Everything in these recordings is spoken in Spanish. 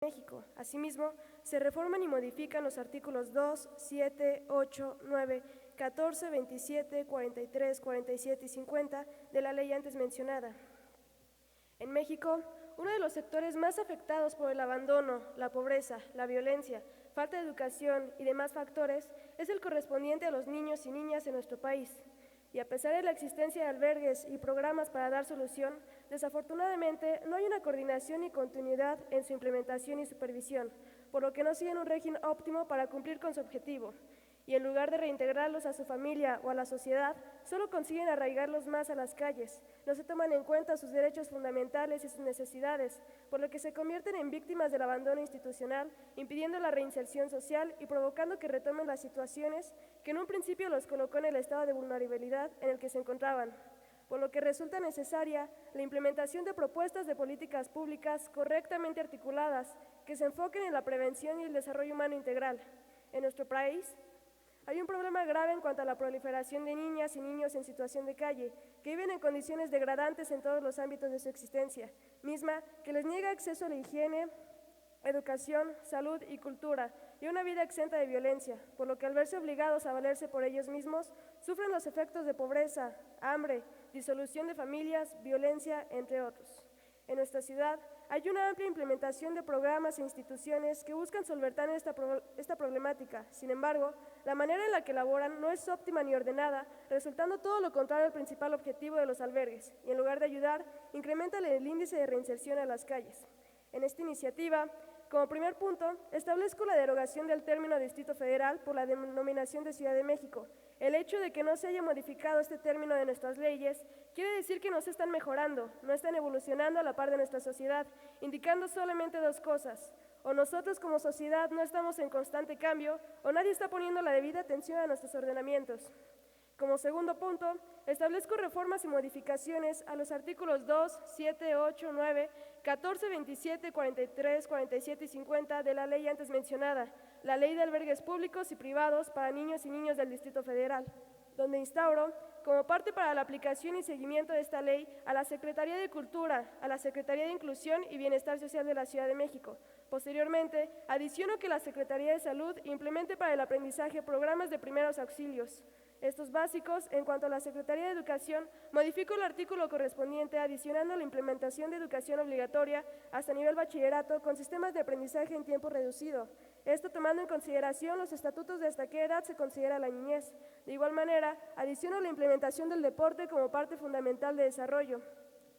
México. Asimismo, se reforman y modifican los artículos 2, 7, 8, 9, 14, 27, 43, 47 y 50 de la ley antes mencionada. En México, uno de los sectores más afectados por el abandono, la pobreza, la violencia, falta de educación y demás factores es el correspondiente a los niños y niñas en nuestro país. Y a pesar de la existencia de albergues y programas para dar solución, desafortunadamente no hay una coordinación y continuidad en su implementación y supervisión, por lo que no siguen un régimen óptimo para cumplir con su objetivo. Y en lugar de reintegrarlos a su familia o a la sociedad, solo consiguen arraigarlos más a las calles. No se toman en cuenta sus derechos fundamentales y sus necesidades, por lo que se convierten en víctimas del abandono institucional, impidiendo la reinserción social y provocando que retomen las situaciones que en un principio los colocó en el estado de vulnerabilidad en el que se encontraban, por lo que resulta necesaria la implementación de propuestas de políticas públicas correctamente articuladas que se enfoquen en la prevención y el desarrollo humano integral. En nuestro país hay un problema grave en cuanto a la proliferación de niñas y niños en situación de calle, que viven en condiciones degradantes en todos los ámbitos de su existencia, misma que les niega acceso a la higiene, educación, salud y cultura, y una vida exenta de violencia, por lo que al verse obligados a valerse por ellos mismos, sufren los efectos de pobreza, hambre, disolución de familias, violencia, entre otros. En nuestra ciudad hay una amplia implementación de programas e instituciones que buscan solventar esta problemática. Sin embargo, la manera en la que elaboran no es óptima ni ordenada, resultando todo lo contrario al principal objetivo de los albergues, y en lugar de ayudar, incrementan el índice de reinserción a las calles. En esta iniciativa, como primer punto, establezco la derogación del término Distrito Federal por la denominación de Ciudad de México. El hecho de que no se haya modificado este término de nuestras leyes quiere decir que no se están mejorando, no están evolucionando a la par de nuestra sociedad, indicando solamente dos cosas: o nosotros como sociedad no estamos en constante cambio, o nadie está poniendo la debida atención a nuestros ordenamientos. Como segundo punto, establezco reformas y modificaciones a los artículos 2, 7, 8, 9, 14, 27, 43, 47 y 50 de la ley antes mencionada, la Ley de Albergues Públicos y Privados para Niños y Niñas del Distrito Federal, donde instauro, como parte para la aplicación y seguimiento de esta ley, a la Secretaría de Cultura, a la Secretaría de Inclusión y Bienestar Social de la Ciudad de México. Posteriormente, adiciono que la Secretaría de Salud implemente para el aprendizaje programas de primeros auxilios. Estos básicos, en cuanto a la Secretaría de Educación, modifico el artículo correspondiente adicionando la implementación de educación obligatoria hasta nivel bachillerato con sistemas de aprendizaje en tiempo reducido. Esto tomando en consideración los estatutos de hasta qué edad se considera la niñez. De igual manera, adiciono la implementación del deporte como parte fundamental de desarrollo.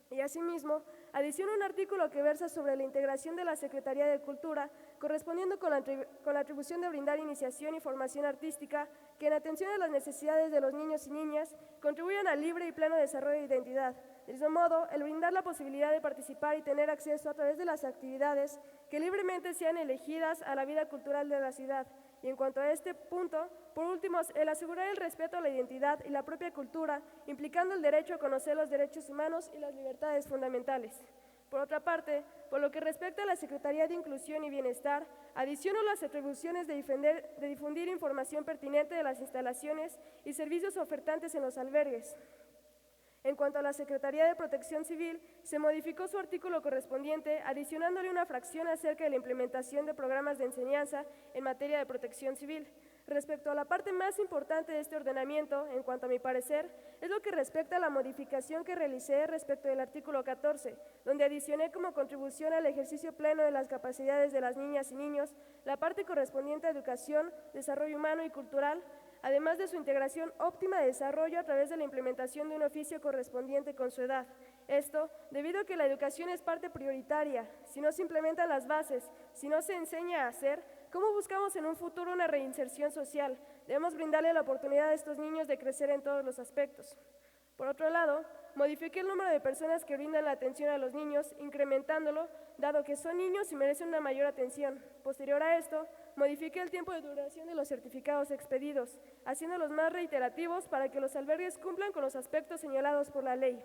Y asimismo, adiciono un artículo que versa sobre la integración de la Secretaría de Cultura, correspondiendo con la atribución de brindar iniciación y formación artística que, en atención a las necesidades de los niños y niñas, contribuyan al libre y pleno desarrollo de identidad. De mismo modo, el brindar la posibilidad de participar y tener acceso a través de las actividades que libremente sean elegidas a la vida cultural de la ciudad. Y en cuanto a este punto, por último, el asegurar el respeto a la identidad y la propia cultura, implicando el derecho a conocer los derechos humanos y las libertades fundamentales. Por otra parte, por lo que respecta a la Secretaría de Inclusión y Bienestar, adiciono las atribuciones de difundir información pertinente de las instalaciones y servicios ofertantes en los albergues. En cuanto a la Secretaría de Protección Civil, se modificó su artículo correspondiente, adicionándole una fracción acerca de la implementación de programas de enseñanza en materia de protección civil. Respecto a la parte más importante de este ordenamiento, en cuanto a mi parecer, es lo que respecta a la modificación que realicé respecto del artículo 14, donde adicioné como contribución al ejercicio pleno de las capacidades de las niñas y niños la parte correspondiente a educación, desarrollo humano y cultural, además de su integración óptima de desarrollo a través de la implementación de un oficio correspondiente con su edad. Esto debido a que la educación es parte prioritaria. Si no se implementan las bases, si no se enseña a hacer, ¿cómo buscamos en un futuro una reinserción social? Debemos brindarle la oportunidad a estos niños de crecer en todos los aspectos. Por otro lado, modifiqué el número de personas que brindan la atención a los niños, incrementándolo, dado que son niños y merecen una mayor atención. Posterior a esto, modifiqué el tiempo de duración de los certificados expedidos, haciéndolos más reiterativos para que los albergues cumplan con los aspectos señalados por la ley.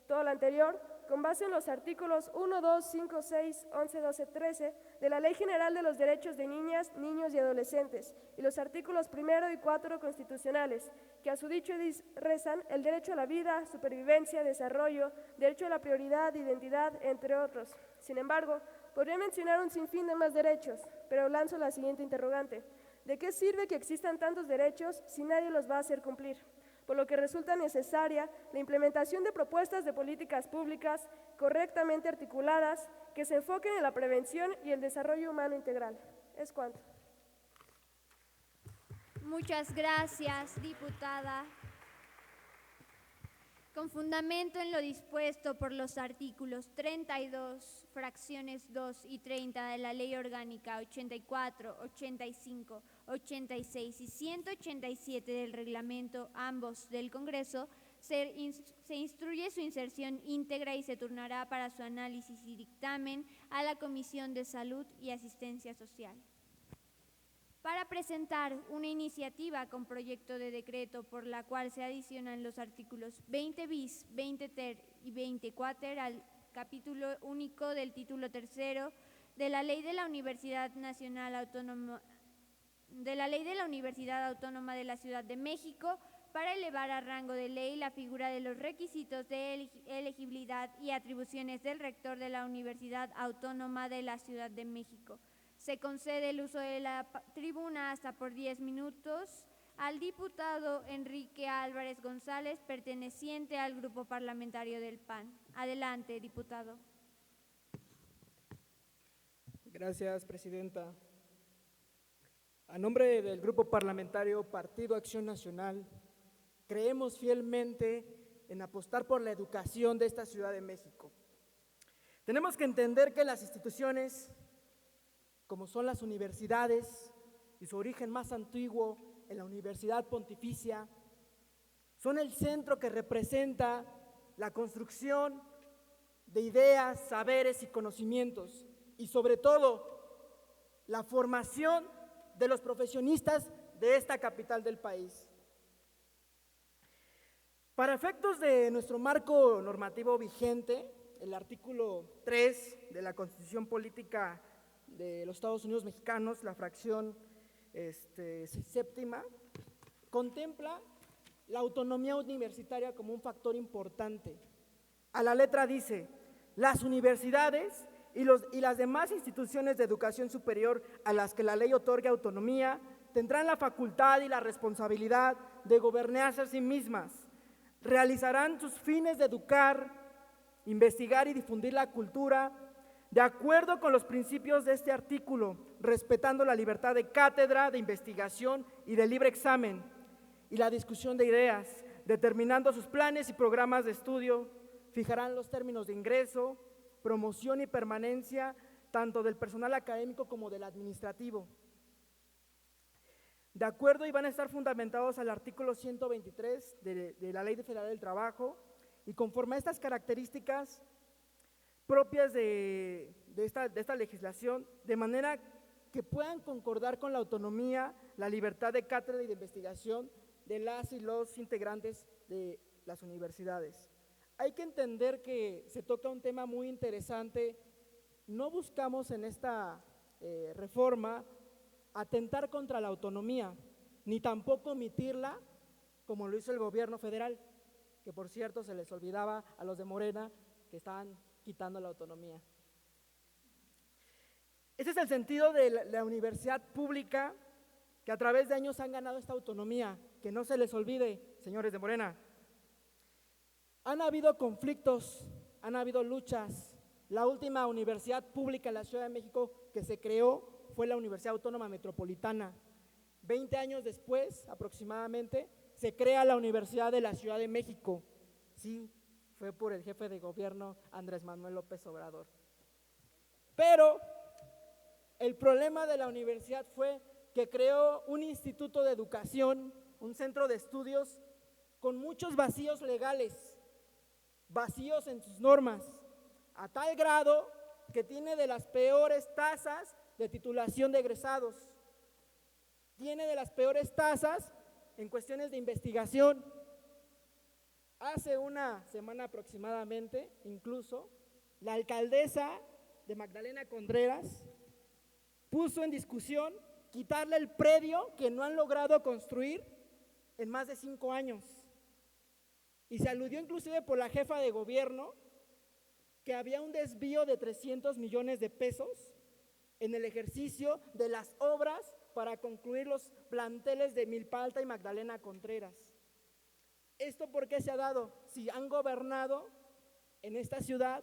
Todo lo anterior, con base en los artículos 1, 2, 5, 6, 11, 12, 13 de la Ley General de los Derechos de Niñas, Niños y Adolescentes y los artículos 1 y 4 constitucionales, que a su dicho rezan el derecho a la vida, supervivencia, desarrollo, derecho a la prioridad, identidad, entre otros. Sin embargo, Podría mencionar un sinfín de más derechos, pero lanzo la siguiente interrogante. ¿De qué sirve que existan tantos derechos si nadie los va a hacer cumplir? Por lo que resulta necesaria la implementación de propuestas de políticas públicas correctamente articuladas que se enfoquen en la prevención y el desarrollo humano integral. Es cuanto. Muchas gracias, diputada. Con fundamento en lo dispuesto por los artículos 32, fracciones 2 y 30 de la Ley Orgánica 84, 85, 86 y 187 del Reglamento, ambos del Congreso, se instruye su inserción íntegra y se turnará para su análisis y dictamen a la Comisión de Salud y Asistencia Social. Para presentar una iniciativa con proyecto de decreto por la cual se adicionan los artículos 20 bis, 20 ter y 20 quater al capítulo único del título tercero de la Ley de la Universidad Nacional Autónoma de la Ciudad de México, para elevar a rango de ley la figura de los requisitos de elegibilidad y atribuciones del rector de la Universidad Autónoma de la Ciudad de México. Se concede el uso de la tribuna hasta por 10 minutos al diputado Enrique Álvarez González, perteneciente al Grupo Parlamentario del PAN. Adelante, diputado. Gracias, presidenta. A nombre del Grupo Parlamentario Partido Acción Nacional, creemos fielmente en apostar por la educación de esta Ciudad de México. Tenemos que entender que las instituciones, como son las universidades y su origen más antiguo en la Universidad Pontificia, son el centro que representa la construcción de ideas, saberes y conocimientos, y sobre todo la formación de los profesionistas de esta capital del país. Para efectos de nuestro marco normativo vigente, el artículo 3 de la Constitución Política de los Estados Unidos Mexicanos, la fracción séptima, contempla la autonomía universitaria como un factor importante. A la letra dice: las universidades y las demás instituciones de educación superior a las que la ley otorgue autonomía tendrán la facultad y la responsabilidad de gobernarse a sí mismas, realizarán sus fines de educar, investigar y difundir la cultura de acuerdo con los principios de este artículo, respetando la libertad de cátedra, de investigación y de libre examen y la discusión de ideas, determinando sus planes y programas de estudio, fijarán los términos de ingreso, promoción y permanencia tanto del personal académico como del administrativo. De acuerdo, y van a estar fundamentados al artículo 123 de la Ley Federal del Trabajo, y conforme a estas características propias de esta legislación, de manera que puedan concordar con la autonomía, la libertad de cátedra y de investigación de las y los integrantes de las universidades. Hay que entender que se toca un tema muy interesante. No buscamos en esta reforma atentar contra la autonomía, ni tampoco omitirla como lo hizo el gobierno federal, que por cierto se les olvidaba a los de Morena que estaban quitando la autonomía. Ese es el sentido de la universidad pública, que a través de años han ganado esta autonomía, que no se les olvide, señores de Morena. Han habido conflictos, han habido luchas. La última universidad pública en la Ciudad de México que se creó fue la Universidad Autónoma Metropolitana. 20 años después, aproximadamente, se crea la Universidad de la Ciudad de México. Sí, fue por el jefe de gobierno Andrés Manuel López Obrador. Pero el problema de la universidad fue que creó un instituto de educación, un centro de estudios con muchos vacíos legales, vacíos en sus normas, a tal grado que tiene de las peores tasas de titulación de egresados, tiene de las peores tasas en cuestiones de investigación. Hace una semana aproximadamente, incluso, la alcaldesa de Magdalena Contreras puso en discusión quitarle el predio que no han logrado construir en más de 5 años. Y se aludió inclusive por la jefa de gobierno que había un desvío de 300 millones de pesos en el ejercicio de las obras para concluir los planteles de Milpa Alta y Magdalena Contreras. ¿Esto por qué se ha dado? Si han gobernado en esta ciudad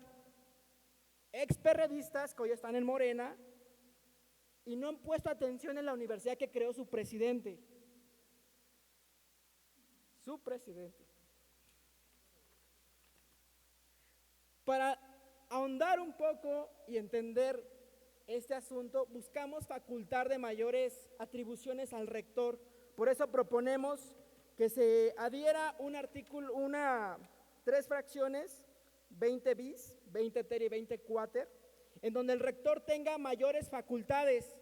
experredistas que hoy están en Morena y no han puesto atención en la universidad que creó su presidente. Su presidente. Para ahondar un poco y entender este asunto, buscamos facultar de mayores atribuciones al rector. Por eso proponemos que se adhiera un artículo, tres fracciones, 20 bis, 20 ter y 20 quater, en donde el rector tenga mayores facultades.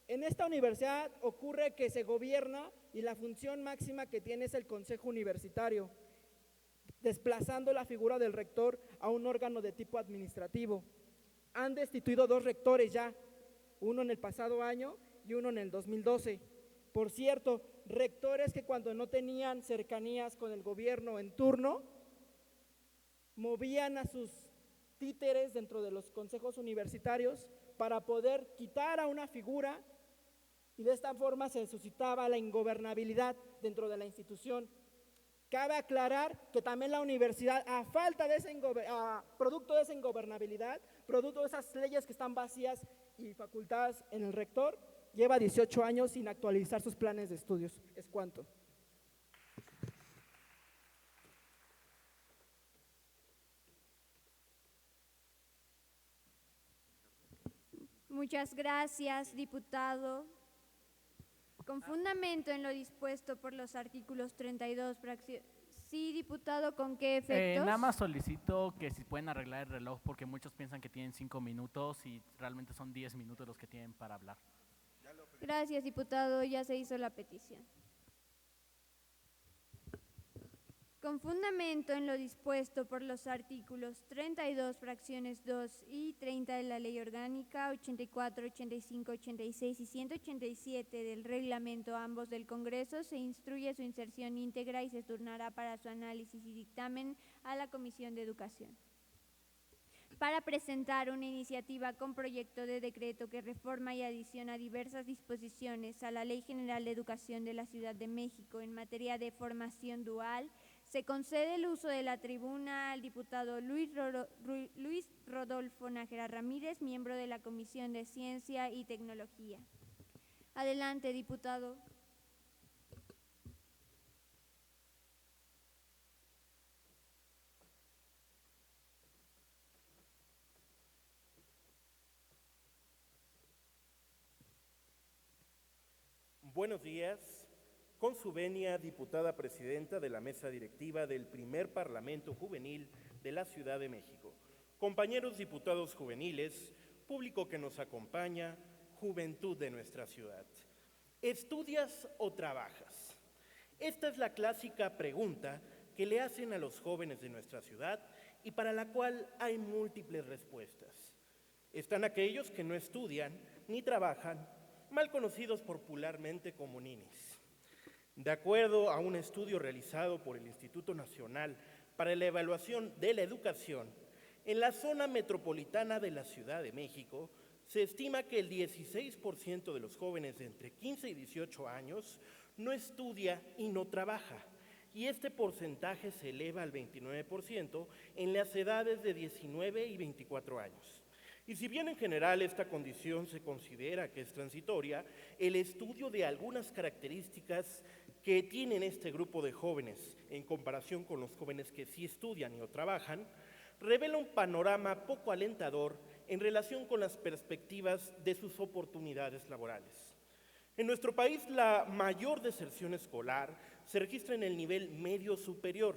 En esta universidad ocurre que se gobierna y la función máxima que tiene es el consejo universitario, desplazando la figura del rector a un órgano de tipo administrativo. Han destituido 2 rectores ya, uno en el pasado año y uno en el 2012. Por cierto, rectores que cuando no tenían cercanías con el gobierno en turno, movían a sus títeres dentro de los consejos universitarios para poder quitar a una figura y de esta forma se suscitaba la ingobernabilidad dentro de la institución. Cabe aclarar que también la universidad, a falta de producto de esa ingobernabilidad, producto de esas leyes que están vacías y facultadas en el rector, lleva 18 años sin actualizar sus planes de estudios. ¿Es cuánto? Muchas gracias, diputado. Con fundamento en lo dispuesto por los artículos 32, Sí, diputado, ¿con qué efectos? Nada más solicito que si pueden arreglar el reloj porque muchos piensan que tienen 5 minutos y realmente son 10 minutos los que tienen para hablar. Gracias, diputado, ya se hizo la petición. Con fundamento en lo dispuesto por los artículos 32, fracciones 2 y 30 de la Ley Orgánica 84, 85, 86 y 187 del Reglamento, ambos del Congreso, se instruye su inserción íntegra y se turnará para su análisis y dictamen a la Comisión de Educación. Para presentar una iniciativa con proyecto de decreto que reforma y adiciona diversas disposiciones a la Ley General de Educación de la Ciudad de México en materia de formación dual, se concede el uso de la tribuna al diputado Luis Rodolfo Nájera Ramírez, miembro de la Comisión de Ciencia y Tecnología. Adelante, diputado. Buenos días. Con su venia, diputada presidenta de la mesa directiva del primer Parlamento Juvenil de la Ciudad de México, compañeros diputados juveniles, público que nos acompaña, juventud de nuestra ciudad. ¿Estudias o trabajas? Esta es la clásica pregunta que le hacen a los jóvenes de nuestra ciudad y para la cual hay múltiples respuestas. Están aquellos que no estudian ni trabajan, mal conocidos popularmente como ninis. De acuerdo a un estudio realizado por el Instituto Nacional para la Evaluación de la Educación, en la zona metropolitana de la Ciudad de México, se estima que el 16% de los jóvenes de entre 15 y 18 años no estudia y no trabaja, y este porcentaje se eleva al 29% en las edades de 19 y 24 años. Y si bien en general esta condición se considera que es transitoria, el estudio de algunas características que tienen este grupo de jóvenes en comparación con los jóvenes que sí estudian y no trabajan, revela un panorama poco alentador en relación con las perspectivas de sus oportunidades laborales. En nuestro país, la mayor deserción escolar se registra en el nivel medio superior.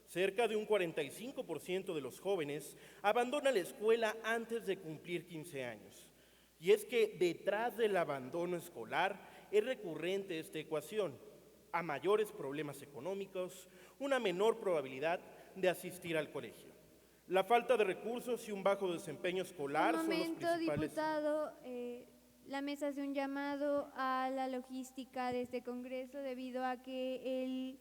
Cerca de un 45% de los jóvenes abandona la escuela antes de cumplir 15 años. Y es que detrás del abandono escolar es recurrente esta ecuación: a mayores problemas económicos, una menor probabilidad de asistir al colegio. La falta de recursos y un bajo desempeño escolar son los principales. Un momento, diputado. La mesa hace un llamado a la logística de este Congreso debido a que el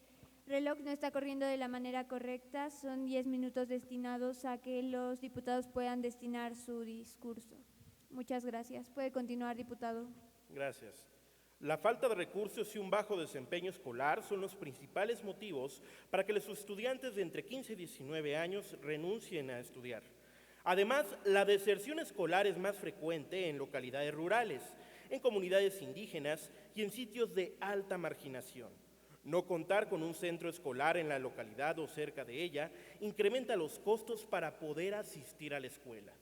Reloj no está corriendo de la manera correcta. Son 10 minutos destinados a que los diputados puedan destinar su discurso. Muchas gracias. Puede continuar, diputado. Gracias. La falta de recursos y un bajo desempeño escolar son los principales motivos para que los estudiantes de entre 15 y 19 años renuncien a estudiar. Además, la deserción escolar es más frecuente en localidades rurales, en comunidades indígenas y en sitios de alta marginación. No contar con un centro escolar en la localidad o cerca de ella incrementa los costos para poder asistir a la escuela.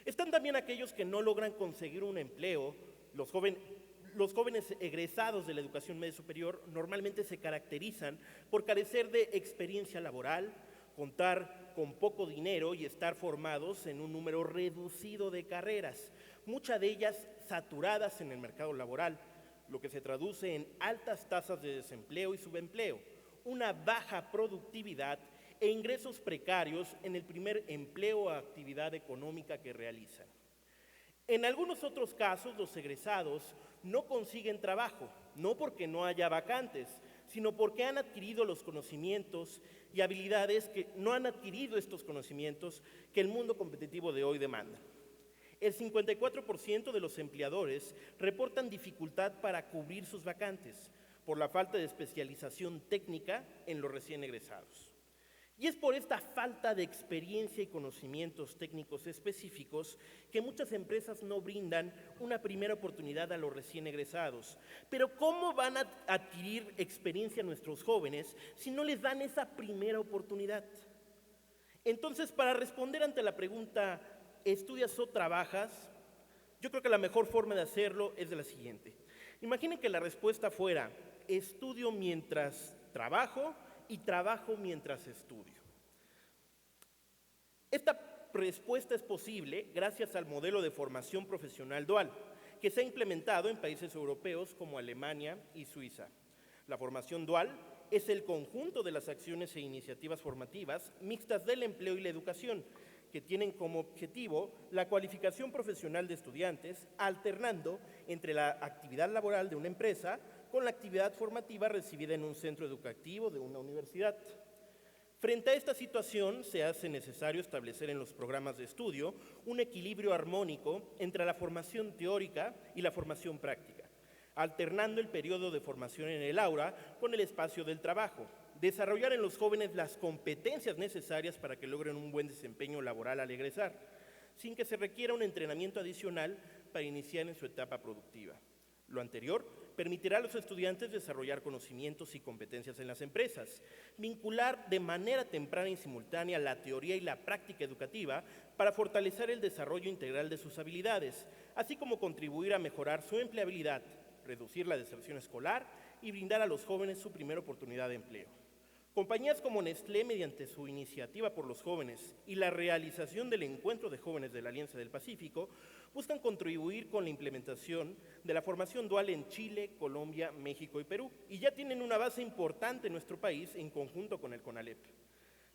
Están también aquellos que no logran conseguir un empleo. Los jóvenes egresados de la educación media superior normalmente se caracterizan por carecer de experiencia laboral, contar con poco dinero y estar formados en un número reducido de carreras, muchas de ellas saturadas en el mercado laboral, lo que se traduce en altas tasas de desempleo y subempleo, una baja productividad e ingresos precarios en el primer empleo o actividad económica que realizan. En algunos otros casos, los egresados no consiguen trabajo, no porque no haya vacantes, sino porque han adquirido los conocimientos y habilidades no han adquirido estos conocimientos que el mundo competitivo de hoy demanda. El 54% de los empleadores reportan dificultad para cubrir sus vacantes por la falta de especialización técnica en los recién egresados. Y es por esta falta de experiencia y conocimientos técnicos específicos que muchas empresas no brindan una primera oportunidad a los recién egresados. Pero ¿cómo van a adquirir experiencia nuestros jóvenes si no les dan esa primera oportunidad? Entonces, para responder ante la pregunta, ¿estudias o trabajas? Yo creo que la mejor forma de hacerlo es de la siguiente. Imaginen que la respuesta fuera, estudio mientras trabajo y trabajo mientras estudio. Esta respuesta es posible gracias al modelo de formación profesional dual, que se ha implementado en países europeos como Alemania y Suiza. La formación dual es el conjunto de las acciones e iniciativas formativas mixtas del empleo y la educación, que tienen como objetivo la cualificación profesional de estudiantes, alternando entre la actividad laboral de una empresa con la actividad formativa recibida en un centro educativo de una universidad. Frente a esta situación, se hace necesario establecer en los programas de estudio un equilibrio armónico entre la formación teórica y la formación práctica, alternando el periodo de formación en el aula con el espacio del trabajo, desarrollar en los jóvenes las competencias necesarias para que logren un buen desempeño laboral al egresar, sin que se requiera un entrenamiento adicional para iniciar en su etapa productiva. Lo anterior permitirá a los estudiantes desarrollar conocimientos y competencias en las empresas, vincular de manera temprana y simultánea la teoría y la práctica educativa para fortalecer el desarrollo integral de sus habilidades, así como contribuir a mejorar su empleabilidad, reducir la deserción escolar y brindar a los jóvenes su primera oportunidad de empleo. Compañías como Nestlé, mediante su iniciativa por los jóvenes y la realización del Encuentro de Jóvenes de la Alianza del Pacífico, buscan contribuir con la implementación de la formación dual en Chile, Colombia, México y Perú, y ya tienen una base importante en nuestro país en conjunto con el CONALEP.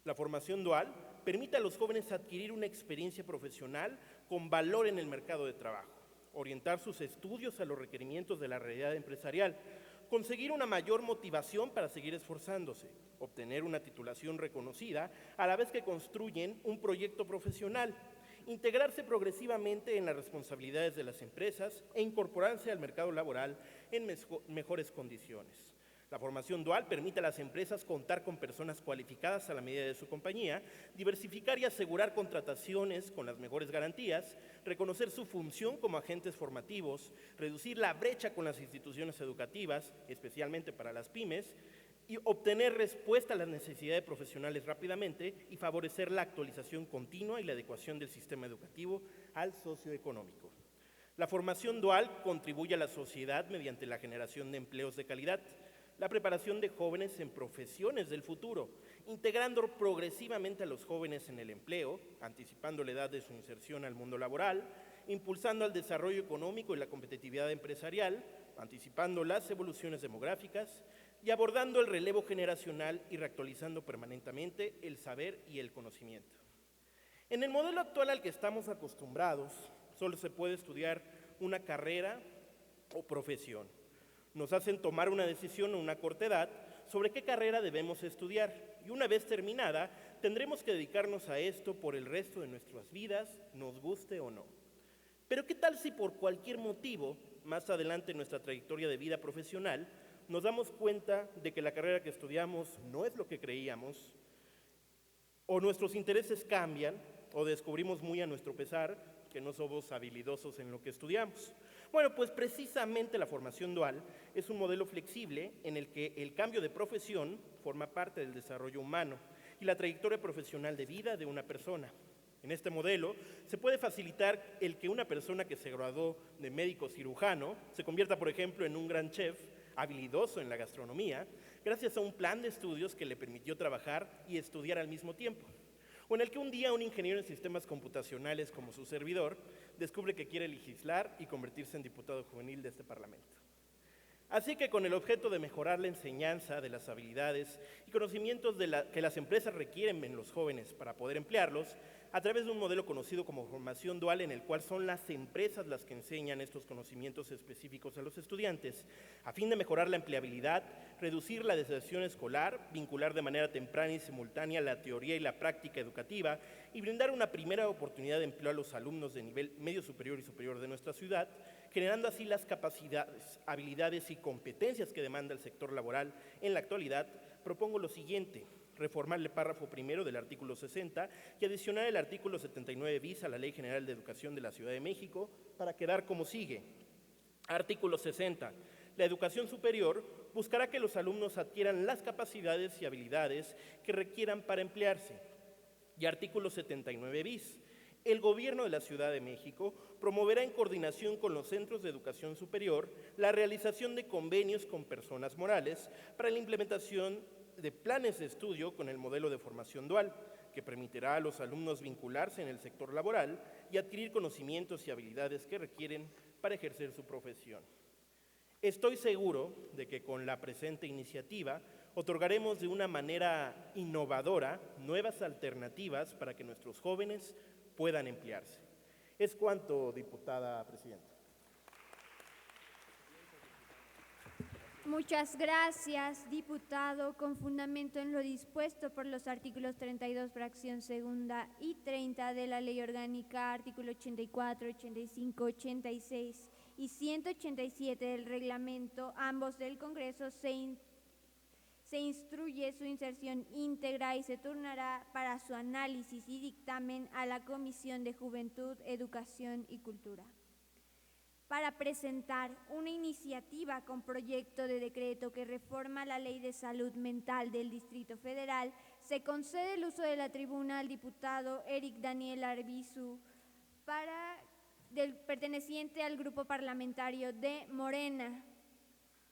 La formación dual permite a los jóvenes adquirir una experiencia profesional con valor en el mercado de trabajo, orientar sus estudios a los requerimientos de la realidad empresarial, conseguir una mayor motivación para seguir esforzándose, obtener una titulación reconocida a la vez que construyen un proyecto profesional, integrarse progresivamente en las responsabilidades de las empresas e incorporarse al mercado laboral en mejores condiciones. La formación dual permite a las empresas contar con personas cualificadas a la medida de su compañía, diversificar y asegurar contrataciones con las mejores garantías, reconocer su función como agentes formativos, reducir la brecha con las instituciones educativas, especialmente para las pymes, y obtener respuesta a las necesidades profesionales rápidamente y favorecer la actualización continua y la adecuación del sistema educativo al socioeconómico. La formación dual contribuye a la sociedad mediante la generación de empleos de calidad, la preparación de jóvenes en profesiones del futuro, integrando progresivamente a los jóvenes en el empleo, anticipando la edad de su inserción al mundo laboral, impulsando el desarrollo económico y la competitividad empresarial, anticipando las evoluciones demográficas y abordando el relevo generacional y reactualizando permanentemente el saber y el conocimiento. En el modelo actual al que estamos acostumbrados, solo se puede estudiar una carrera o profesión. Nos hacen tomar una decisión a una corta edad sobre qué carrera debemos estudiar y una vez terminada tendremos que dedicarnos a esto por el resto de nuestras vidas, nos guste o no. Pero ¿qué tal si por cualquier motivo, más adelante en nuestra trayectoria de vida profesional, nos damos cuenta de que la carrera que estudiamos no es lo que creíamos, o nuestros intereses cambian, o descubrimos muy a nuestro pesar que no somos habilidosos en lo que estudiamos? Bueno, pues precisamente la formación dual es un modelo flexible en el que el cambio de profesión forma parte del desarrollo humano y la trayectoria profesional de vida de una persona. En este modelo se puede facilitar el que una persona que se graduó de médico cirujano se convierta, por ejemplo, en un gran chef habilidoso en la gastronomía, gracias a un plan de estudios que le permitió trabajar y estudiar al mismo tiempo. O en el que un día un ingeniero en sistemas computacionales como su servidor descubre que quiere legislar y convertirse en diputado juvenil de este Parlamento. Así que con el objeto de mejorar la enseñanza de las habilidades y conocimientos que las empresas requieren en los jóvenes para poder emplearlos, a través de un modelo conocido como formación dual, en el cual son las empresas las que enseñan estos conocimientos específicos a los estudiantes, a fin de mejorar la empleabilidad, reducir la deserción escolar, vincular de manera temprana y simultánea la teoría y la práctica educativa y brindar una primera oportunidad de empleo a los alumnos de nivel medio superior y superior de nuestra ciudad, generando así las capacidades, habilidades y competencias que demanda el sector laboral en la actualidad, propongo lo siguiente: reformar el párrafo primero del artículo 60 y adicionar el artículo 79 bis a la Ley General de Educación de la Ciudad de México para quedar como sigue. Artículo 60. La educación superior buscará que los alumnos adquieran las capacidades y habilidades que requieran para emplearse. Y artículo 79 bis. El Gobierno de la Ciudad de México promoverá en coordinación con los centros de educación superior la realización de convenios con personas morales para la implementación de planes de estudio con el modelo de formación dual, que permitirá a los alumnos vincularse en el sector laboral y adquirir conocimientos y habilidades que requieren para ejercer su profesión. Estoy seguro de que con la presente iniciativa otorgaremos de una manera innovadora nuevas alternativas para que nuestros jóvenes puedan emplearse. Es cuanto, diputada presidenta. Muchas gracias, diputado. Con fundamento en lo dispuesto por los artículos 32, fracción segunda y 30 de la Ley Orgánica, artículo 84, 85, 86 y 187 del reglamento, ambos del Congreso, se instruye su inserción íntegra y se turnará para su análisis y dictamen a la Comisión de Juventud, Educación y Cultura. Para presentar una iniciativa con proyecto de decreto que reforma la Ley de Salud Mental del Distrito Federal, se concede el uso de la tribuna al diputado Eric Daniel Arbizu, perteneciente al grupo parlamentario de Morena,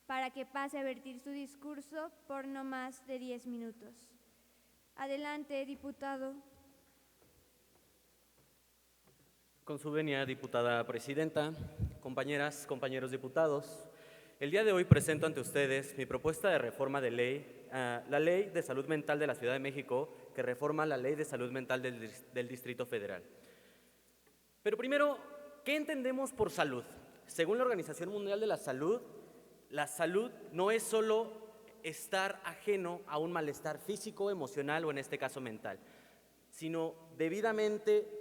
para que pase a vertir su discurso por no más de 10 minutos. Adelante, diputado. Con su venia, diputada presidenta, compañeras, compañeros diputados, el día de hoy presento ante ustedes mi propuesta de reforma de ley, la Ley de Salud Mental de la Ciudad de México, que reforma la Ley de Salud Mental del Distrito Federal. Pero primero, ¿qué entendemos por salud? Según la Organización Mundial de la Salud no es solo estar ajeno a un malestar físico, emocional o en este caso mental, sino debidamente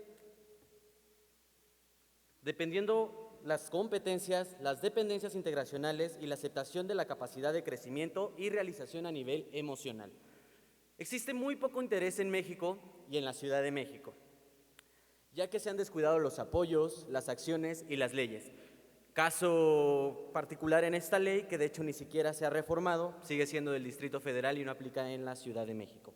dependiendo las competencias, las dependencias integracionales y la aceptación de la capacidad de crecimiento y realización a nivel emocional. Existe muy poco interés en México y en la Ciudad de México, ya que se han descuidado los apoyos, las acciones y las leyes. Caso particular en esta ley, que de hecho ni siquiera se ha reformado, sigue siendo del Distrito Federal y no aplica en la Ciudad de México.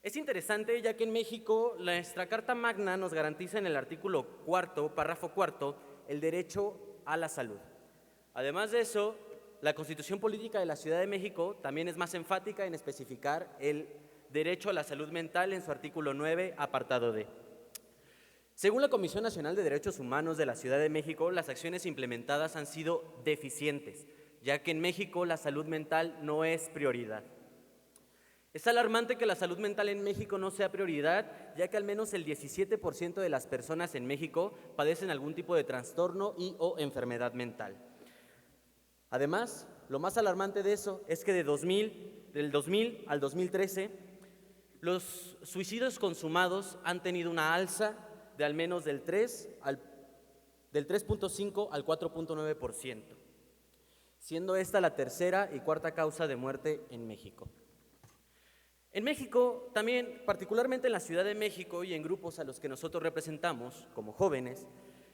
Es interesante, ya que en México nuestra Carta Magna nos garantiza en el artículo 4, párrafo 4, el derecho a la salud. Además de eso, la Constitución Política de la Ciudad de México también es más enfática en especificar el derecho a la salud mental en su artículo 9, apartado D. Según la Comisión Nacional de Derechos Humanos de la Ciudad de México, las acciones implementadas han sido deficientes, ya que en México la salud mental no es prioridad. Es alarmante que la salud mental en México no sea prioridad, ya que al menos el 17% de las personas en México padecen algún tipo de trastorno y o enfermedad mental. Además, Lo más alarmante de eso es que del 2000 al 2013, los suicidios consumados han tenido una alza de al menos del 3.5 al 4.9%, siendo esta la tercera y cuarta causa de muerte en México. En México, también, particularmente en la Ciudad de México y en grupos a los que nosotros representamos, como jóvenes,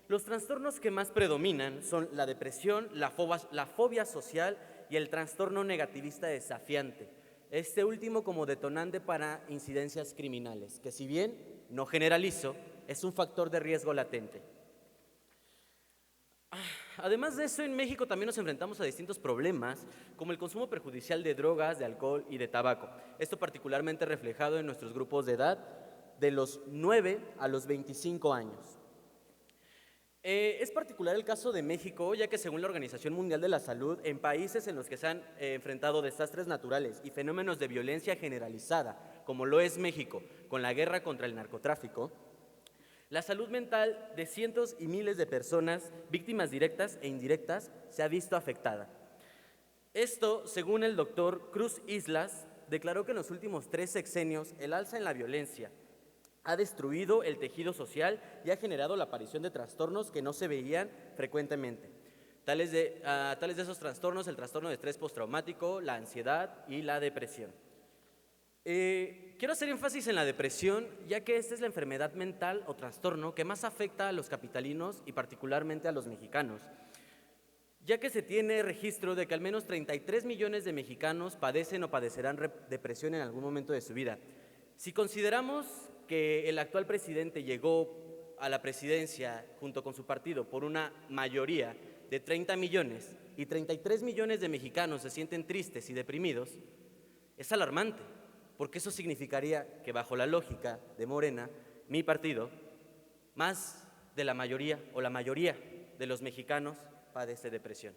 los trastornos que más predominan son la depresión, la fobia social y el trastorno negativista desafiante. Este último como detonante para incidencias criminales, que si bien no generalizo, es un factor de riesgo latente. Además de eso, en México también nos enfrentamos a distintos problemas, como el consumo perjudicial de drogas, de alcohol y de tabaco. Esto particularmente reflejado en nuestros grupos de edad, de los 9 a los 25 años. Es particular el caso de México, ya que según la Organización Mundial de la Salud, en países en los que se han enfrentado desastres naturales y fenómenos de violencia generalizada, como lo es México, con la guerra contra el narcotráfico, la salud mental de cientos y miles de personas, víctimas directas e indirectas, se ha visto afectada. Esto, según el doctor Cruz Islas, declaró que en los últimos 3 sexenios el alza en la violencia ha destruido el tejido social y ha generado la aparición de trastornos que no se veían frecuentemente. Tales de esos trastornos, el trastorno de estrés postraumático, la ansiedad y la depresión. Quiero hacer énfasis en la depresión, ya que esta es la enfermedad mental o trastorno que más afecta a los capitalinos y particularmente a los mexicanos, ya que se tiene registro de que al menos 33 millones de mexicanos padecen o padecerán depresión en algún momento de su vida. Si consideramos que el actual presidente llegó a la presidencia junto con su partido por una mayoría de 30 millones y 33 millones de mexicanos se sienten tristes y deprimidos, es alarmante, porque eso significaría que bajo la lógica de Morena, mi partido, más de la mayoría o la mayoría de los mexicanos padece depresión.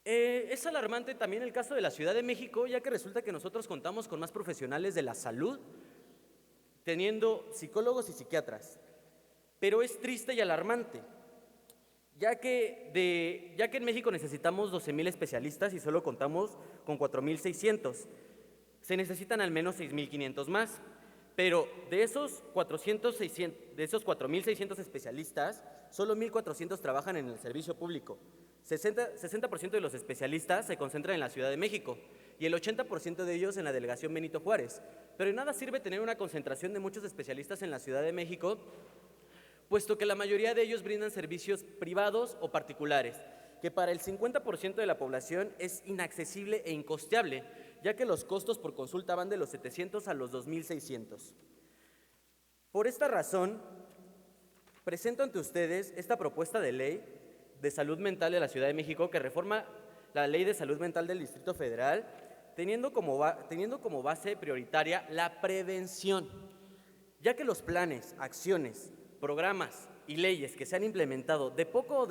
Es alarmante también el caso de la Ciudad de México, ya que resulta que nosotros contamos con más profesionales de la salud, teniendo psicólogos y psiquiatras. Pero es triste y alarmante, ya que en México necesitamos 12,000 especialistas y solo contamos con 4,600. Se necesitan al menos 6,500 más, pero de esos 4,600 especialistas, solo 1,400 trabajan en el servicio público. 60% de los especialistas se concentran en la Ciudad de México y el 80% de ellos en la delegación Benito Juárez. Pero de nada sirve tener una concentración de muchos especialistas en la Ciudad de México, puesto que la mayoría de ellos brindan servicios privados o particulares, que para el 50% de la población es inaccesible e incosteable, ya que los costos por consulta van de los 700 a los 2,600. Por esta razón, presento ante ustedes esta propuesta de ley de salud mental de la Ciudad de México que reforma la Ley de Salud Mental del Distrito Federal, teniendo como base prioritaria la prevención, ya que los planes, acciones, programas y leyes que se han implementado de poco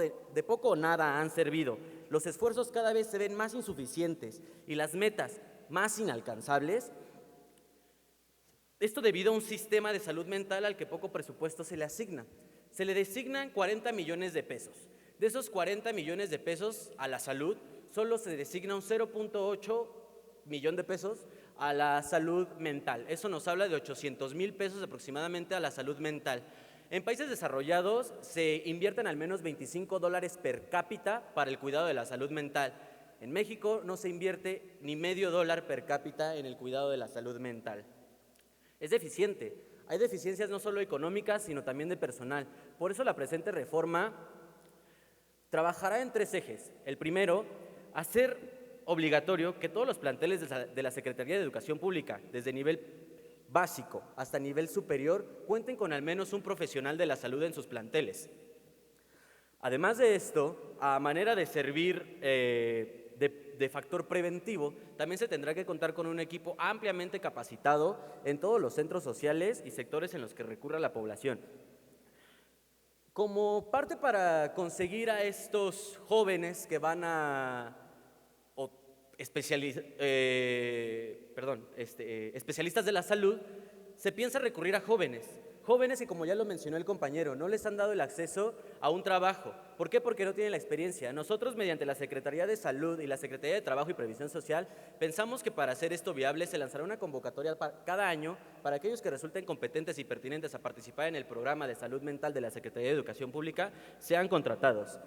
o nada han servido, los esfuerzos cada vez se ven más insuficientes y las metas más inalcanzables. Esto debido a un sistema de salud mental al que poco presupuesto se le asigna. Se le designan 40 millones de pesos. De esos 40 millones de pesos a la salud, solo se designa un 0.8 millón de pesos a la salud mental. Eso nos habla de 800,000 pesos aproximadamente a la salud mental. En países desarrollados se invierten al menos $25 per cápita para el cuidado de la salud mental. En México no se invierte ni $0.50 per cápita en el cuidado de la salud mental. Es deficiente. Hay deficiencias no solo económicas, sino también de personal. Por eso la presente reforma trabajará en 3 ejes. El primero, hacer obligatorio que todos los planteles de la Secretaría de Educación Pública, desde nivel básico hasta nivel superior, cuenten con al menos un profesional de la salud en sus planteles. Además de esto, a manera de servir de factor preventivo, también se tendrá que contar con un equipo ampliamente capacitado en todos los centros sociales y sectores en los que recurra la población. Como parte para conseguir a estos jóvenes que van a especialistas de la salud, se piensa recurrir a jóvenes que, como ya lo mencionó el compañero, no les han dado el acceso a un trabajo. ¿Por qué? Porque no tienen la experiencia. Nosotros, mediante la Secretaría de Salud y la Secretaría de Trabajo y Previsión Social, pensamos que para hacer esto viable se lanzará una convocatoria cada año para aquellos que resulten competentes y pertinentes a participar en el programa de salud mental de la Secretaría de Educación Pública sean contratados.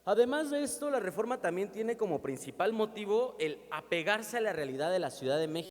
Además de esto, la reforma también tiene como principal motivo el apegarse a la realidad de la Ciudad de México.